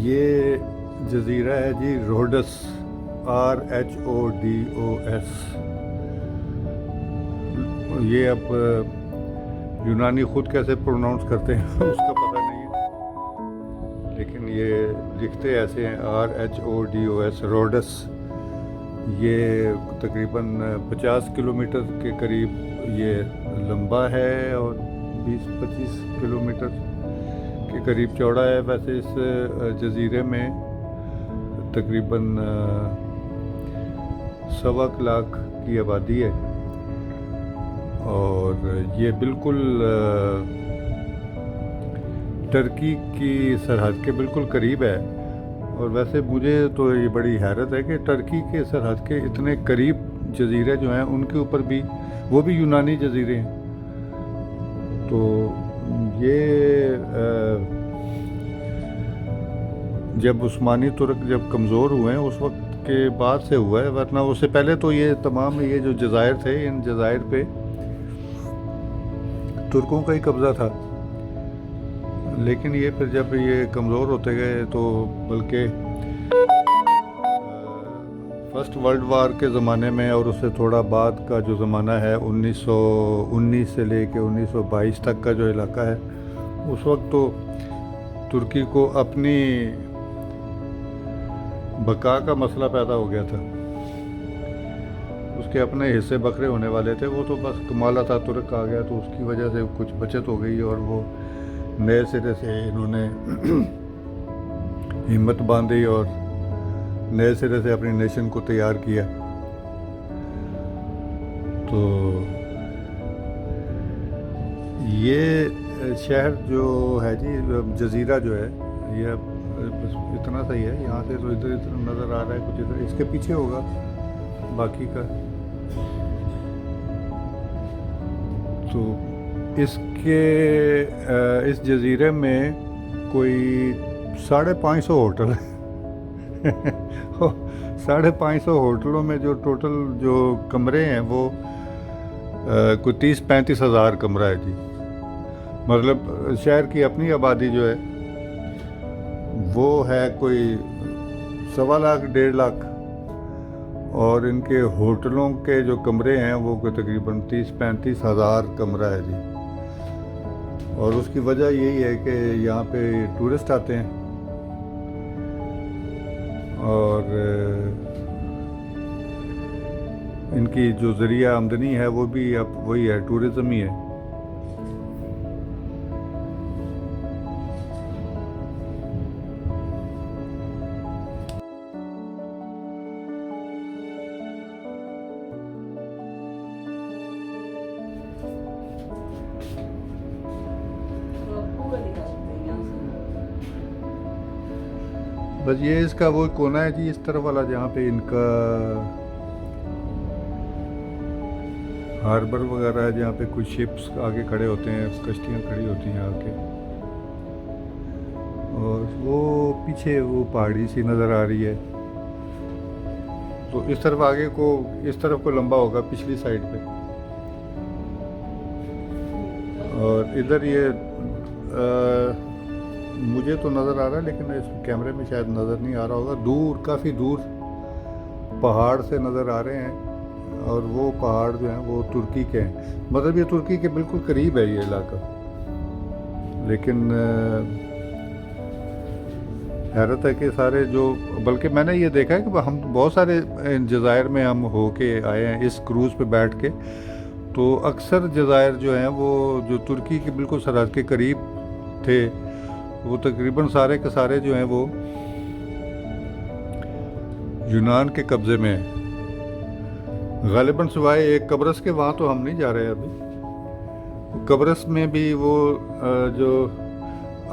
ये जज़ीरा है जी roads, RHODOS। ये अब यूनानी ख़ुद कैसे प्रोनाउंस करते हैं उसका पता नहीं है, लेकिन ये लिखते ऐसे हैं RHODOS, रोडस। ये तकरीबन 50 किलोमीटर के करीब ये लंबा है और 20-25 किलोमीटर के करीब चौड़ा है। वैसे इस जज़ीरे में तकरीबन 1.25 लाख की आबादी है और ये बिल्कुल टर्की की सरहद के बिल्कुल करीब है। और वैसे मुझे तो ये बड़ी हैरत है कि टर्की के सरहद के इतने करीब जज़ीरे जो हैं उनके ऊपर भी वो भी यूनानी जज़ीरे हैं। तो ये जब उस्मानी तुर्क जब कमज़ोर हुए हैं उस वक्त के बाद से हुआ है, वरना उससे पहले तो ये तमाम ये जो जज़ायर थे, इन जज़ायर पे तुर्कों का ही कब्ज़ा था। लेकिन ये फिर जब ये कमज़ोर होते गए तो बल्कि फर्स्ट वर्ल्ड वार के ज़माने में और उससे थोड़ा बाद का जो ज़माना है 1919 से लेके 1922 तक का जो इलाका है, उस वक्त तो तुर्की को अपनी बका का मसला पैदा हो गया था। उसके अपने हिस्से बकरे होने वाले थे, वो तो बस कमाल अतातुर्क आ गया तो उसकी वजह से कुछ बचत हो गई और वो नए सिरे से इन्होंने हिम्मत बांधी और नए सिरे से अपनी नेशन को तैयार किया। तो ये शहर जो है जी, जज़ीरा जो है, ये बस इतना सही है। यहाँ से तो इधर इधर नज़र आ रहा है, कुछ इधर इसके पीछे होगा बाकी का। तो इस जज़ीरे में कोई 550 होटल है 550 होटलों में जो टोटल जो कमरे हैं वो कोई 30-35 हज़ार कमरा है जी। मतलब शहर की अपनी आबादी जो है वो है कोई 1.25 लाख 1.5 लाख, और इनके होटलों के जो कमरे हैं वो तकरीबन 30-35 हज़ार कमरा है जी। और उसकी वजह यही है कि यहाँ पे टूरिस्ट आते हैं और इनकी जो ज़रिया आमदनी है वो भी अब वही है, टूरिज़्म ही है। बस ये इसका वो कोना है जी, इस तरफ वाला, जहाँ पे इनका हार्बर वगैरह है, जहाँ पे कुछ शिप्स आगे खड़े होते हैं, कश्तियाँ खड़ी होती हैं आके। और वो पीछे वो पहाड़ी सी नज़र आ रही है, तो इस तरफ आगे को, इस तरफ को लंबा होगा पिछली साइड पे। और इधर ये मुझे तो नज़र आ रहा है, लेकिन इस कैमरे में शायद नज़र नहीं आ रहा होगा। दूर, काफ़ी दूर पहाड़ से नज़र आ रहे हैं और वो पहाड़ जो हैं वो तुर्की के हैं। मतलब ये तुर्की के बिल्कुल करीब है ये इलाका। लेकिन हैरत है कि सारे जो, बल्कि मैंने ये देखा है कि हम बहुत सारे जज़ायर में हम होके आए हैं इस क्रूज़ पे बैठ के, तो अक्सर जज़ायर जो हैं वो जो तुर्की के बिल्कुल सरहद के करीब थे, वो तकरीबन सारे के सारे जो हैं वो यूनान के कब्ज़े में हैं। ग़ालिबन सिवाय एक कब्रस के, वहाँ तो हम नहीं जा रहे अभी। कब्रस में भी वो जो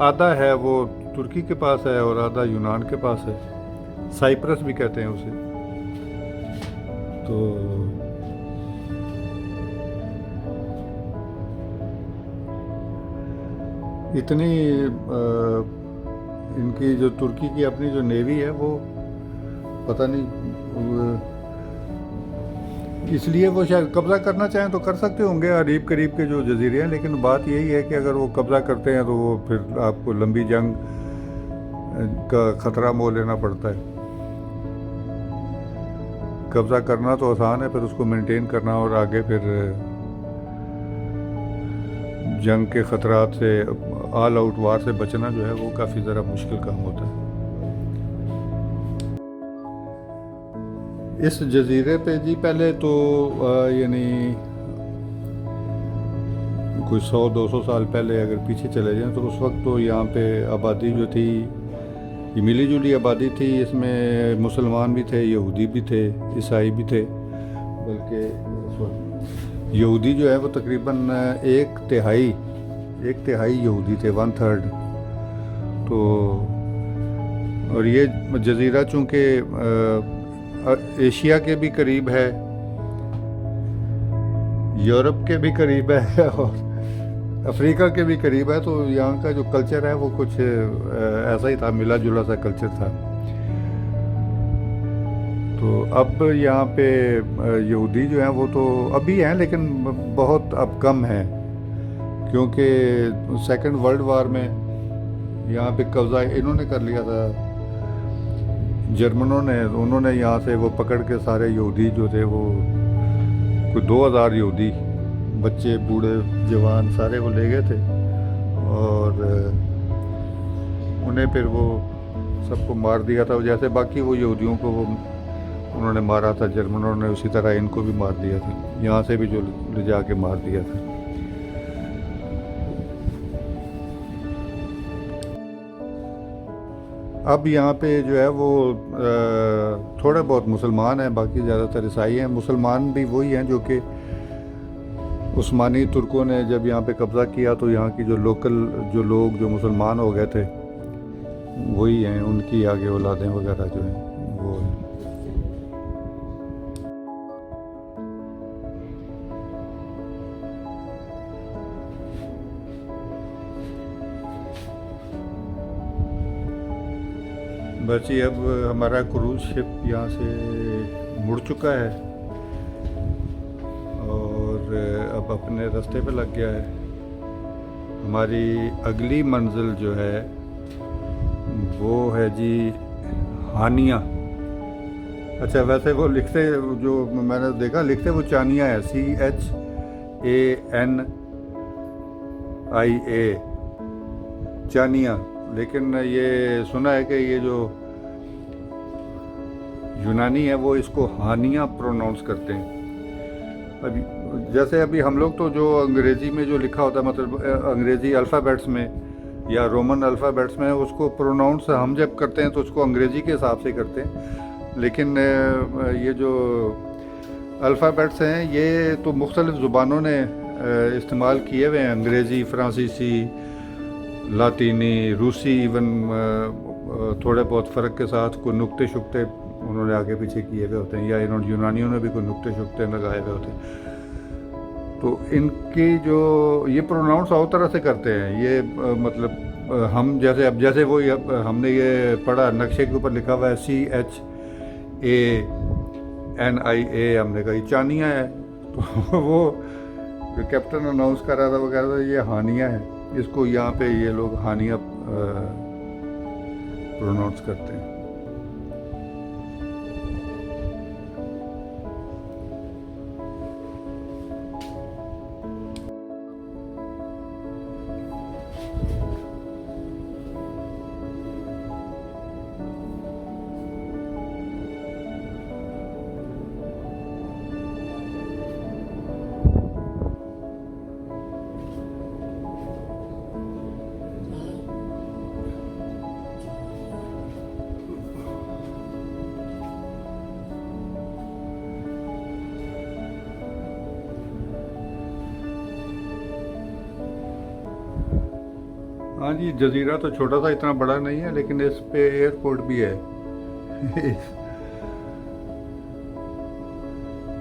आधा है वो तुर्की के पास है और आधा यूनान के पास है। साइप्रस भी कहते हैं उसे। तो इतनी इनकी जो तुर्की की अपनी जो नेवी है वो पता नहीं, इसलिए वो शायद कब्ज़ा करना चाहें तो कर सकते होंगे करीब करीब के जो जज़ीरे हैं। लेकिन बात यही है कि अगर वो कब्ज़ा करते हैं तो वो फिर आपको लंबी जंग का ख़तरा मोल लेना पड़ता है। कब्ज़ा करना तो आसान है, फिर उसको मेंटेन करना और आगे फिर जंग के ख़तरात से, ऑल आउट वार से बचना जो है वो काफ़ी ज़रा मुश्किल काम होता है। इस जजीरे पे जी पहले तो यानी कोई 100-200 साल पहले अगर पीछे चले जाएं तो उस वक्त तो यहाँ पे आबादी जो थी ये मिली जुली आबादी थी। इसमें मुसलमान भी थे, यहूदी भी थे, ईसाई भी थे। बल्कि यहूदी जो है वो तकरीबन एक तिहाई यहूदी थे, 1/3। तो और ये जजीरा चूँकि एशिया के भी करीब है, यूरोप के भी करीब है और अफ्रीका के भी करीब है, तो यहाँ का जो कल्चर है वो कुछ ऐसा ही था, मिला जुला सा कल्चर था। तो अब यहाँ पे यहूदी जो हैं वो तो अभी हैं, लेकिन बहुत अब कम हैं, क्योंकि सेकंड वर्ल्ड वार में यहाँ पे कब्ज़ा इन्होंने कर लिया था, जर्मनों ने। उन्होंने यहाँ से वो पकड़ के सारे यहूदी जो थे वो कोई 2000 यहूदी, बच्चे बूढ़े जवान सारे वो ले गए थे और उन्हें फिर वो सबको मार दिया था। जैसे बाकी वो यहूदियों को वो उन्होंने मारा था जर्मनों ने, उसी तरह इनको भी मार दिया था, यहाँ से भी जो ले जाके मार दिया था। अब यहाँ पे जो है वो थोड़े बहुत मुसलमान हैं, बाकी ज़्यादातर ईसाई हैं। मुसलमान भी वही हैं जो कि उस्मानी तुर्कों ने जब यहाँ पे कब्ज़ा किया तो यहाँ की जो लोकल जो लोग जो मुसलमान हो गए थे वही हैं, उनकी आगे औलादें वगैरह जो हैं वो हैं। बस ये अब हमारा क्रूज़ शिप यहाँ से मुड़ चुका है और अब अपने रास्ते पे लग गया है। हमारी अगली मंजिल जो है वो है जी हानिया। अच्छा, वैसे वो लिखते, जो मैंने देखा लिखते वो चानिया है, CHANIA, चानिया। लेकिन ये सुना है कि ये जो यूनानी है वो इसको हानिया प्रोनाउंस करते हैं। अभी अभी हम लोग तो जो अंग्रेज़ी में जो लिखा होता है, मतलब अंग्रेज़ी अल्फ़ाबेट्स में या रोमन अल्फ़ाबेट्स में, उसको प्रोनाउंस हम जब करते हैं तो उसको अंग्रेज़ी के हिसाब से करते हैं। लेकिन ये जो अल्फ़ाबेट्स हैं ये तो मुख्तलिफ़ ज़ुबानों ने इस्तेमाल किए हुए हैं, अंग्रेज़ी, फ़्रांसीसी, लातीनी, रूसी, इवन थोड़े बहुत फ़र्क के साथ कोई नुक्ते शुक्ते उन्होंने आगे पीछे किए हुए होते हैं, या इन्होंने यूनानियों ने भी कोई नुक्ते शुक्ते लगाए हुए होते हैं। तो इनकी जो ये प्रोनाउंस और तरह से करते हैं ये मतलब हम जैसे अब जैसे वो हमने ये पढ़ा नक्शे के ऊपर लिखा हुआ है CHANIA, हमने कहा ये चानिया है। तो वो जो कैप्टन अनाउंस कर रहा था वो कह रहा था ये हानिया है, इसको यहाँ पे ये लोग हानिया प्रोनाउंस करते हैं। हाँ जी, जजीरा तो छोटा सा, इतना बड़ा नहीं है, लेकिन इस पे एयरपोर्ट भी है।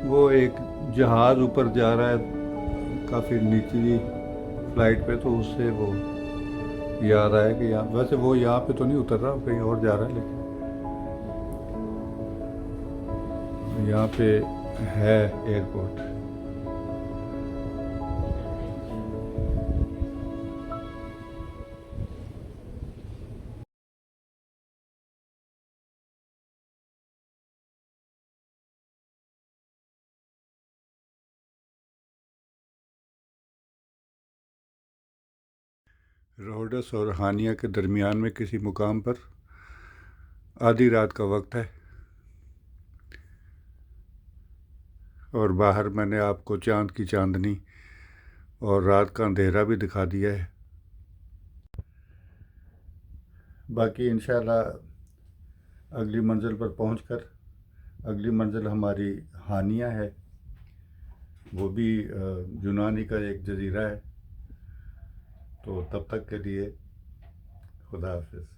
वो एक जहाज़ ऊपर जा रहा है काफ़ी निचली फ्लाइट पे, तो उससे वो याद आया कि यहाँ, वैसे वो यहाँ पे तो नहीं उतर रहा, कहीं और जा रहा है, लेकिन यहाँ पे है एयरपोर्ट। रोहडस और हानिया के दरमियान में किसी मुकाम पर आधी रात का वक्त है और बाहर मैंने आपको चांद की चांदनी और रात का अंधेरा भी दिखा दिया है। बाकी इंशाल्लाह अगली मंजिल पर पहुंचकर, अगली मंजिल हमारी हानिया है, वो भी यूनानी का एक जजीरा है। तो तब तक के लिए खुदा हाफिज़।